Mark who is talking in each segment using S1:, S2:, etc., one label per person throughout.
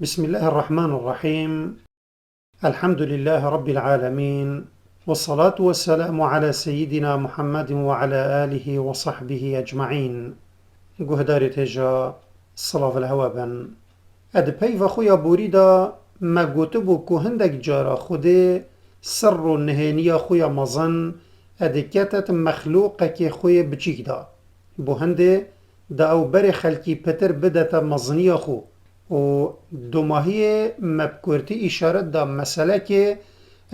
S1: بسم الله الرحمن الرحيم. الحمد لله رب العالمين، والصلاة والسلام على سيدنا محمد وعلى آله وصحبه أجمعين. جهدار تجا صلاة الهوابن أدبي وخويا بوريدا ما قوتبو كهندك جارا خودي سر النهينية خويا مظن أدكاتت مخلوقة كي خويا بچيك دا بوهنده دا او بر خلقي پتر بدتا مظنية خو و دوماهی مبکورتی اشاره دا مسئله که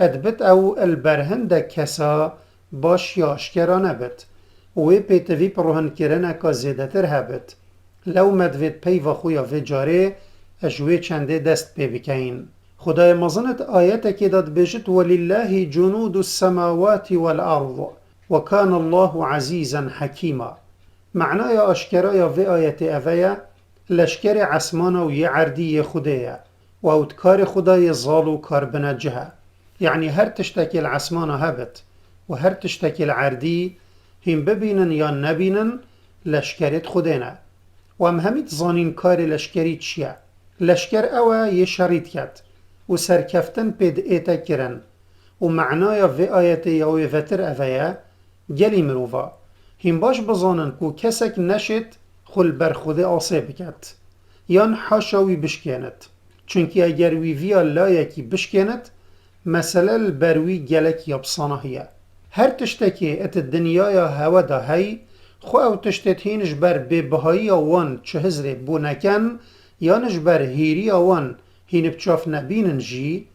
S1: ادبت او البرهن دا کسا باش یا اشکرانه بد و پیتوی پروهن کرنه که زیده تر هبد لو مدوید پی و خویا و جاره اجوی چنده دست پی بکین خدای مزنت آیت که داد بجت ولله جنود السماوات والارض وكان الله عزيزا حكيما. معنای اشکرای و آیت اوه لشکر عسمانا و یه عردی خدایه و اوتکار خدای زالو کار بنجه، یعنی هر تشتکی العسمانا هبت و هر تشتکی العردی هم ببینن یا نبینن لشکرت خدینه و هم همیت زانین کار لشکری چیه. لشکر اوه یه شرید کد و سرکفتن پید ایتا کرن و معنای و آیت یاوی وتر اوه گلی مروفا هم باش بزانن که کسک نشد خل بر خود آسه بکد یان حاشاوی بشکند، چونکه اگر وی ویا لایکی بشکند مثلا بروی گلک یابسانه هیه. هر تشتکی ات دنیای هوا دا هی خو او تشتت هینش بر ببهایی وان چه هزره بو نکن یانش بر هیری وان هین بچاف نبینن جی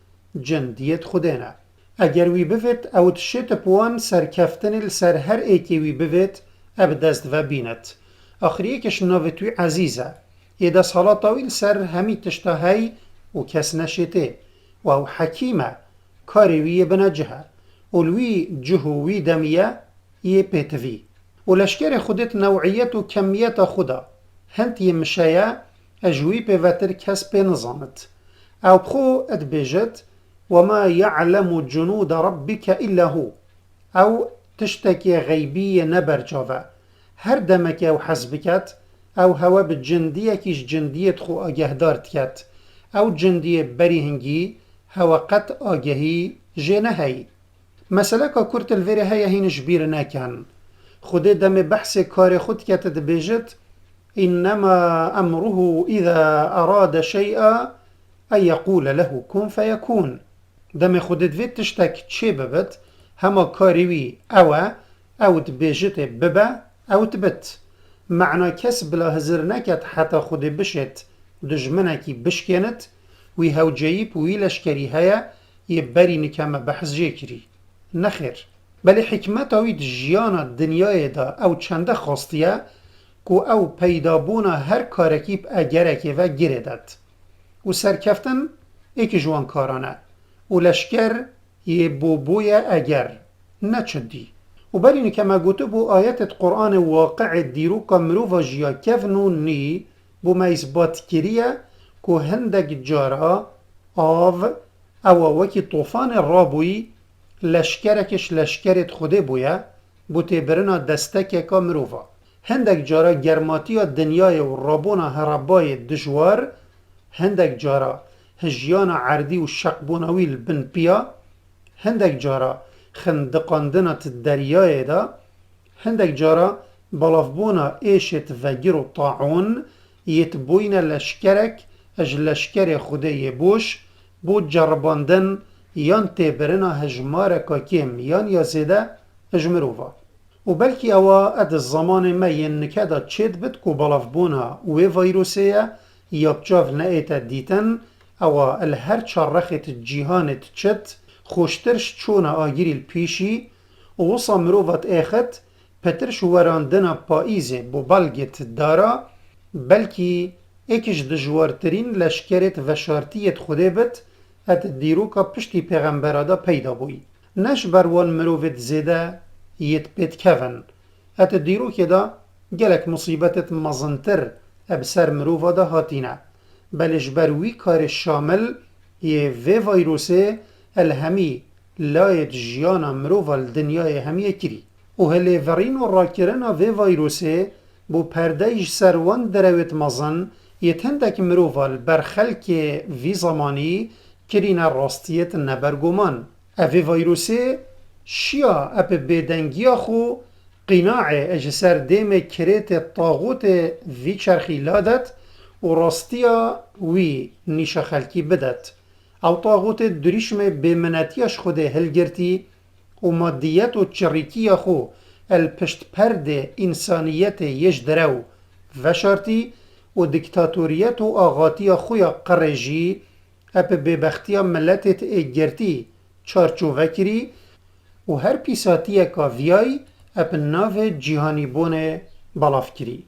S1: جندیت خودینه. اگر وی بفت او تشت پوان سرکفتن سر هر ایکی وی بفت اب دست و بیند. آخریه کش ناوتوی عزیزه یه ده سالا طویل سر همی تشتا هی و کس نشته و او حکیمه کاری وی بنجهه ولوی جهوی دمیه یه پیتوی و لشکر خودت نوعیت و کمیت خدا هنت یه مشایه اجوی پیوتر کس پی نظامت او بخو ادبیجت وما يعلم جنود ربك إلا هو او تشتكي غيبية نبرجاوه هر دمك او حزبكت او هوا بجندية كيش جندية خو آگهدار تكت او جندية بري هنگي هوا قط آگهي جينه هي. مثلا که کرت الویره هیا هین جبیر نکن خود دم بحث کار خود کت دبیجت انما امره اذا اراد شيئا ان يقول له كن فيكون. دم خود دوید تشتک چه ببت هما کاریوی او دبیجت ببه او تبت. معنى کس بلا هزر نکت حتی خود بشت دجمنه کی بشکنت وی هاو جایب وی لشکری هیا یبری نکم بحث جیکری نخیر. بلی حکمت اوید جیان دنیای دا او چنده خواستیه که او پیدابونا هر کارکیب اگرکی و گیردد و سرکفتن ایک جوان کارانه و لشکر یه بوبوی اگر نچدی و بلی که ما گوتو بو آیت قرآن واقع دیروکا مروفا جیا کفنو نی بو ما اثبات کریه که هندک جارا آو او وکی طوفان رابوی لشکرکش لشکرت خوده بویا بو تیبرنا دستک که مروفا هندک جارا گرماتی دنیای و رابونا هربای دجوار هندک جارا هجیان عردی و شقبوناویل بن پیا هندک جارا خندقاندنت دریای دا هندک جارا بلافبونا ایشت و گیر و طاعون یتبوین لشکرک اج لشکر خوده بوش بود جرباندن یان تیبرنا هجمار کاکیم یان یازیده هجمروفا و بلکی اوا اد الزمان ما ینکه دا چید بد کو بلافبونا و ویروسیه یا بچاف نایت دیتن اوا الهر چارخت جیهانت چد خوشترش چون آگیری الپیشی و وصا مروفت ایخت پترش وراندنا پاییزه بو بلگت دارا بلکی ایکش دجوارترین لشکرت و شارتیت خوده بد ات دیروکا پشتی پیغمبرادا پیدا بوی نش بروان مروفت زیده یت پیت کفن ات دیروکی دا گلک مصیبتت مزنتر ابسر مروفا دا هاتینه بلش بروی کار شامل یه ویروسه الهمی لایت جیانا مروفا الدنیای همیه کری و هلی ورین و راکرنا ویروسه بو پردهش سروان درویت مزن يتهندك مروفا البرخلك في زماني كرينا راستيت نبرگومان اوه فيروسي شيا اب بدنگيا خو قناع اجسر ديم كريت الطاغوت في چرخي لادت و راستيا وي نيشا خلقي بدت او طاغوت دريشم بمناتياش خوده هلگرتي و ماديات و چريكيا خو الپشت پرد انسانيت يش درو وشارتي و ديكتاتوريت و آغاتيا خويا قرجي اب ببختيا ملتت اگرتي چارچو وكري و هر پیساتیه که ویای اپ ناو جیهانی بونه بلاف کری.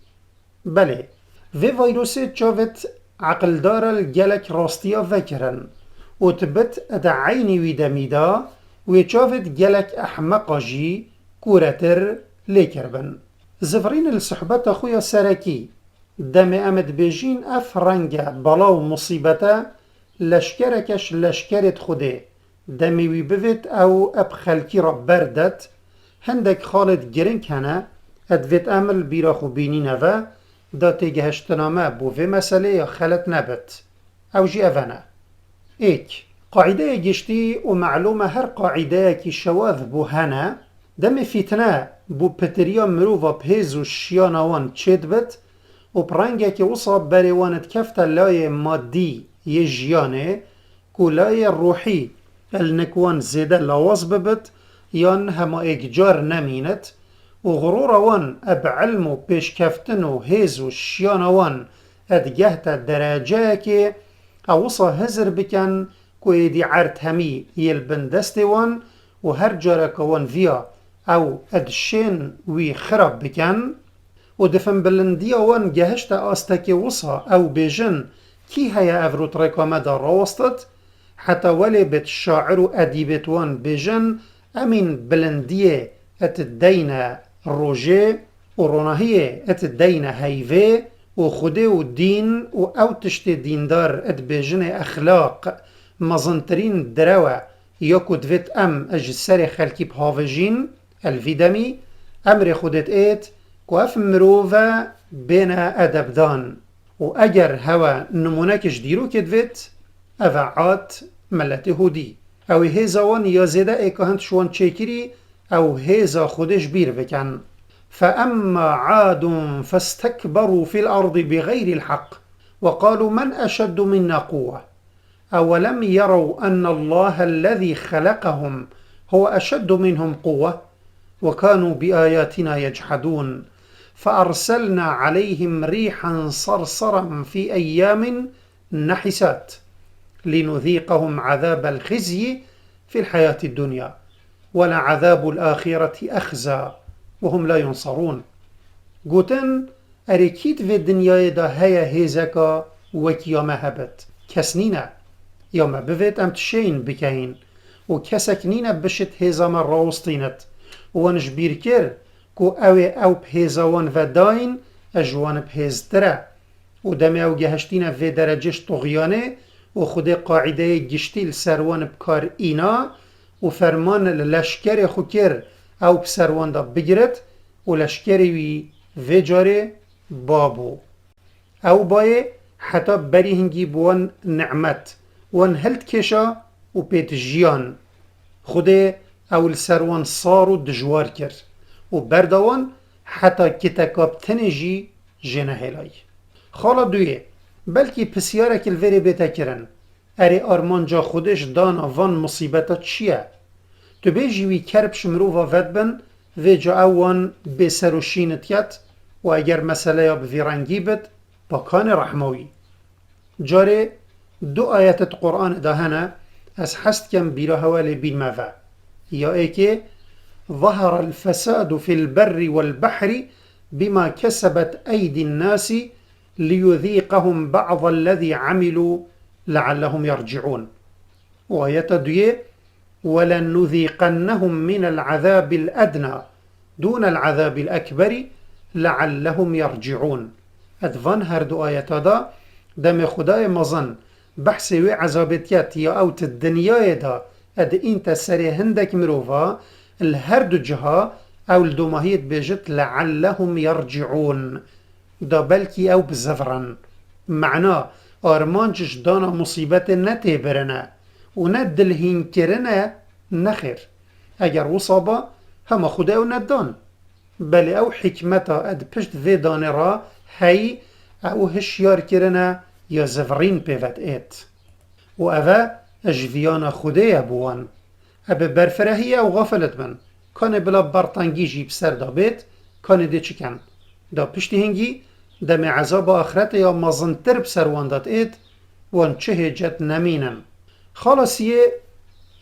S1: بله، وی ویروس چاوت عقلدار الگلک راستیا وکرن و تبت ادا عینی وی دمیدا و چاوت گلک احمقا جی کورتر لیکربن. زفرین الصحبت خویا سرکی دم امد بجین اف رنگ بلا و مصیبتا لشکرکش لشکرت خوده دمی وی بوید او اب خلکی را بردت هندک خالد گرن کنه ادوید عمل بیرا خو بینینه و دا تیگهشتنامه بو وی مسئله یا خلط نبت او جی اوانه ایک قاعده گشتی و معلومه هر قاعده کی شواذ بو هنه دم فتنه بو پتریا مروفا پیز و شیانوان چید بت و پرنگه که وصاب بریوانت کفت لای مادی یه جیانه که لای روحی النكوان زيادة لواز ببت يان هما اكجار نمينت و غرور وان اب علمو پیش کفتنو هیزو شیانوان ادگهت درجه که اوصا هزر بکن که ایدی عرد همی یلبن دستوان و هر جارکوان ویا او ادشین وی خراب بکن و دفن بلندی وان گهشت آستک وصا او بیجن کی هیا افروت رکامه دا راستت حتى ولي بت الشاعر وأديبتوان بجن أمين بلندية اتدينا روجي وروناهية اتدينا هيفي وخده ودين وأوتشت ديندار اتبجن أخلاق مزنترين دروة يكو دفت أم أجسر خلقي بهافجين الفيدامي أمر خودت ايت كواف مروفا بين أدبدان وأجر هوا نمونكش ديرو كدفت اوعات ملت هودی او هیزا وان یا زیده ایکهند شوان چیکری او هیزا خودش بیر بکن فأما عاد فاستكبروا في الأرض بغير الحق وقالوا من أشد منا قوة أولم يروا أن الله الذي خلقهم هو أشد منهم قوة وكانوا بآياتنا يجحدون فأرسلنا عليهم ريحا صرصرا في أيام نحسات لنذيقهم عذاب الخزي في الحياة الدنيا ولعذاب الآخرة أخزى وهم لا ينصرون قوتن أريكيد في الدنيا دا هيا هيزكا وكيوما هبت كسنينة يوم بفيت أم تشين بكين وكسكنينة بشت هيزاما راوستينت وانجبير كير كو اوي او بهيزاوان وداين اجوان بهيزترا ودمي او جهشتينة في درجش طغيانه و خود قاعده گشتیل سروان بکار اینا و فرمان لشکر خوکر او بسروان دا بگیرد و لشکری وی جاره بابو او بای حتی بری هنگی بوان نعمت وان هلت کشا و پیت جیان خود او السروان صار و دجوار کرد و بردوان حتی کتکاب تنجی جنه هلای خالا دویه بلکی پسیاره که الوری بیتا کرن اری آرمان جا خودش دانا وان مصیبتا چیه؟ تو بیجیوی کرب شمرو و ودبن و جا اوان بسر و شینت یت و اگر مسئله یا بویرنگی بد با کان رحموی جاره دو آیت قرآن دهنه از حست کم بیرا حوالی بین موه یا ایکه ظهر الفساد في البر والبحر بما كسبت أيدي الناس ليذيقهم بعض الذي عملوا لعلهم يرجعون ويتدوي ولنذيقنهم من العذاب الأدنى دون العذاب الأكبر لعلهم يرجعون ادفان هردو آيات دا دم خدای مزن بحث وی عذابتیت یا اوت الدنیای دا اد انت سری هندک مروفا الهردو جها او الدوماهیت بجت لعلهم يرجعون دا بلكي او بزفرن معنا آرمانجش دانا مصیبت نته برنه و نه دلهین کرنه نخیر. اگر وصابا هما خدا او ندان بله او حکمتا اد پشت وی دانه را هی او هشیار کرنه یا زفرین پیوت ایت و اوه اجویان خوده بوان اب برفرهی او غافلت من کانه بلا برطنگی جیب سر دا بیت کانه ده چکن دا پشتی هنگی دم عذاب آخرت یا مازنتر بسر واندات ایت وان چه هجت نمینن. خلاصیه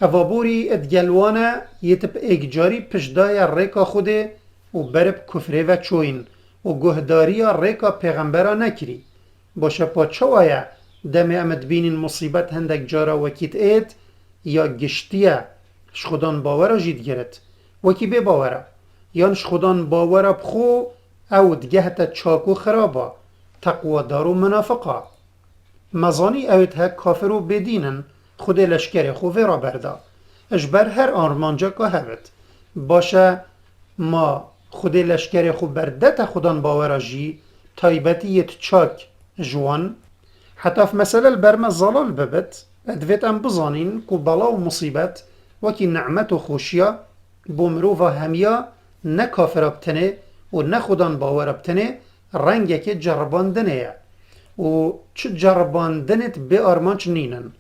S1: اوابوری ادگلوانه یتب اگجاری پشدای ریکا خوده و برب کفره و چوین و گهداری ریکا پیغمبرا نکری باشه پا چوایه دم امد بینین مصیبت هندک جارا وکیت اید یا گشتیه شخودان باورا جید گرد وکی بی باورا یانش خودان باورا بخو او دگهتا چاکو خرابا تقوى دارو منافقا مزانی اوید ها کافر و بدینن خود لشکر خوفه را بردا اجبر هر آرمانجا که هفت باشه ما خود لشکر خوب بردت خودان باورا جی تایبتیت چاک جوان حتی في مسألة البرمة الزلال ببت ادفت ام بزانين كو بلا و مصيبت وكي نعمت و خوشيا بومروفا هميا نكافر بتنه و نخودان باور بتنه رنگك جرباندنه و چه جرباندنت به آرمانچ نینن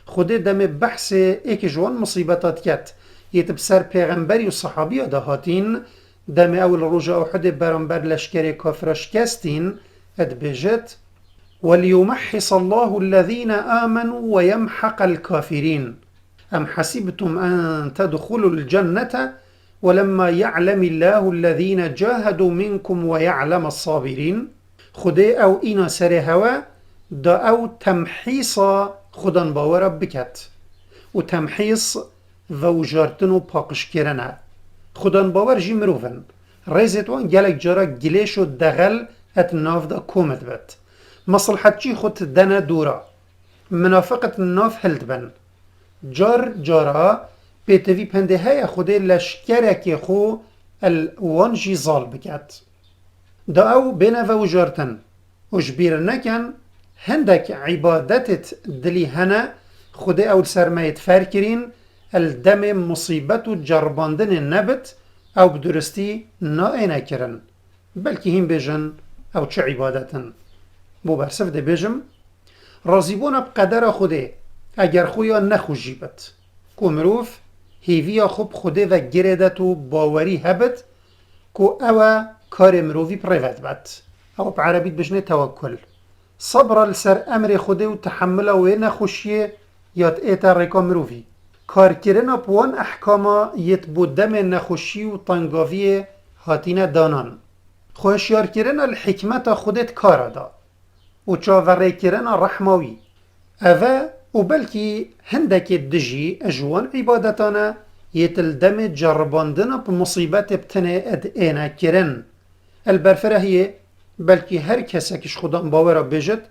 S1: خود دم بحث ایک جوان مصیبتات کت یتب سر پیغمبری و صحابی دهاتین دم اول رجا احد برانبر لشکر کافرش کستین اد بجت وليمحص الله الذين آمنوا ويمحق الكافرين أم حسبتم أن تدخلوا الجنة ولما يعلم الله الذين جاهدوا منكم ويعلم الصابرين خده او اینا سر هوا دا او تمحیصا خودان باورا بکت و تمحیص ووجارتن و پاقش کرنه خودان باور جی مروفن ریزت وان گلک جارا گلیش و دغل ات ناف دا کومت بد مصلحت جی خود دنه دورا منافقت ناف هلد بن جار جارا پیتوی پنده های خوده لشکرک خو الوان جی زال بکت دا او بین ووجارتن اجبیر نکن هندک عبادتت دلی هنه خود اول سرمایت فرکرین الدم مصیبت و جرباندن نبت او بدرستی نائنه کرن بلکه هم بجن او چه عبادتن بو برسف ده بجم رازیبون بقدر خوده اگر خویا نخوش جیبت کو مروف هیویا خوب خوده و گردت و باوری هبت کو او کار مروفی پریوت بد او بعربیت بجنه توکل صبر لسر امر خوده و تحمل و نخوشیه یاد ایتا ریکا مروفی کار کرنا بوان احکاما یت بودم نخوشی و تنگاوی هاتین دانان خوشیار کرنا الحکمت خودت کارا دا و چاوره کرنا رحماوی اوه و بلکی هندک دجی اجوان عبادتانا یت الدم جرباندنا بمصیبت بتنه اد اینا کرن البرفره هیه بلکی هر کسی کش خودم باورا بجد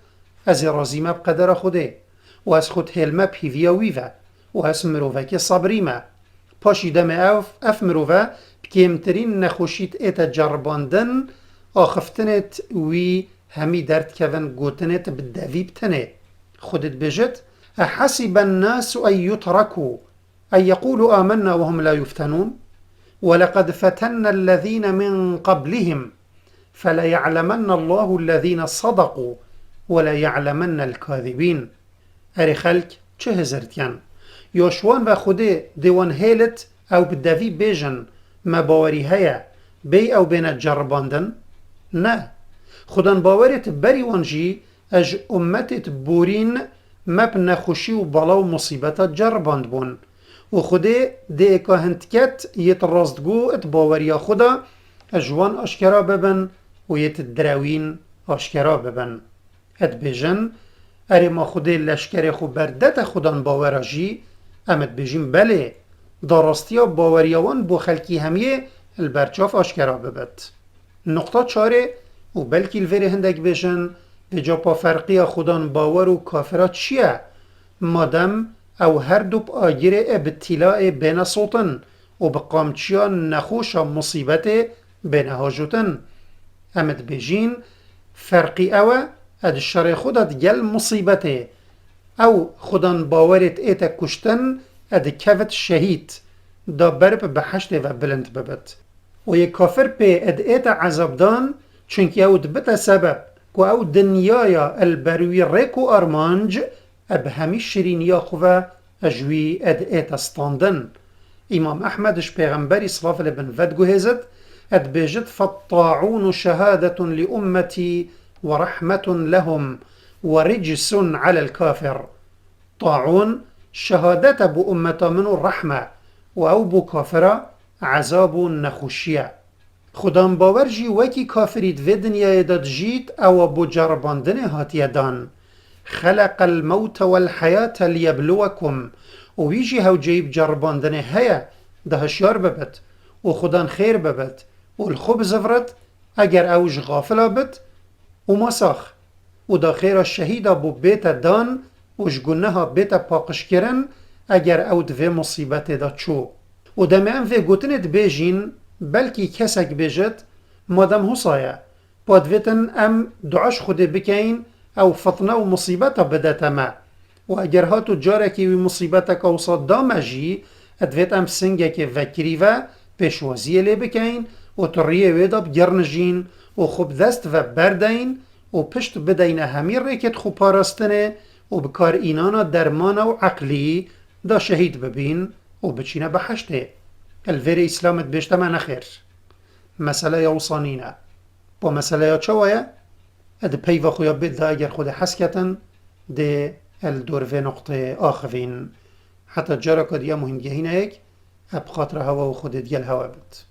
S1: از رازیمه بقدر خوده و از خود هلمه پیویا ویوه و از مروفه که صبریمه پاشی دم اف مروفه بکیمترین نخوشیت ایتا جرباندن آخفتنت وی همی درد کون گوتنت بدوی بتنه خودت بجد احسب الناس ان يتركوا ان يقولوا آمنا وهم لا يفتنون ولقد فتنا الذين من قبلهم فليعلمن الله الذين صدقوا وليعلمن الكاذبين اری خلق چه هزرتین یاشوان و خوده دیوان هیلت او بدوی بیجن مباوری هیا بی او بین جرباندن نه خودان باورت بری وانجی اج امتت بورین مب نخوشی و بلا و مصیبت جرباند بون و خوده دی اکا هندکت یت راستگو ات باوریا خودا اجوان اشکرا ببن و یت دراوین اشکرا ببن ات بیجن اری ما خوده لشکر خو بردت خودان باورا جی امت بیجیم بله داراستیا باوریاوان بو خلکی همیه البرچاف اشکرا ببت نقطه چاره و بلکی الوری هندک بیجن اجا پا فرقی خودان باور و کافرات چیه مادم او هر دوب آگیر ابتلاع بین صوتن و بقامچیا نخوش مصیبت بین هاجوتن امت بیجین فرقی اوه اد شر خودت گل مصیبته او خودان باورت ایتا کشتن اد کفت شهید دا برب بحشت و بلند ببت و یک کافر پی اد ایتا عذاب دان چونکه او دبتا سبب که او دنیایا البروی ریکو ارمانج اب همی شیرینیا خواه اجوی اد ایتا ستاندن امام احمدش پیغمبری صلی الله علیه بن ود گوهزد اد بیجد فالطاعون شهادة لأمتي ورحمة لهم ورجس على الكافر طاعون شهادة بو أمتا منو الرحمة و او بو كافرة عذاب نخوشية خودان باورجي وكي كافريت في دنيا داد جيت او بو جرباندن هاتي دان خلق الموت والحياة ليبلوكم و ويجي هاو جيب جرباندن هيا ده هشيار ببت و خودان خير ببت و الخوب زفرت اگر اوج غافل بت و مساخ و دا خير الشهيد بو بيت دان و جگونه بيت پاقش کرن اگر او دوه مصیبت دا چو و دمه ام وی گوتنت بیجین بلکی کسک بیجت مادم حسایه پادویتن ام دعاش خوده بکین او فطنه و مصیبت بدت ما و اگر هاتو جارکی و مصیبت که وصاد دامه جی ادویت ام سنگه که وکری و پیشوازی لی بکین و تریه ویدا بگرنجین و خوب دست و بردین و پشت بدین همی ریکت خوب پارستنه و بکار اینانا درمان و عقلی دا شهید ببین و بچینه بحشته الویر اسلامت بیشتر ما نخیر مسئله یوصانینه با مسئله یا چوایه اد پیو خویا بید دا اگر خود حسکتن ده الدور في نقطة آخرين حتى جارك دي مهم جهينك اب خاطر هوا و خود ديال هوا بد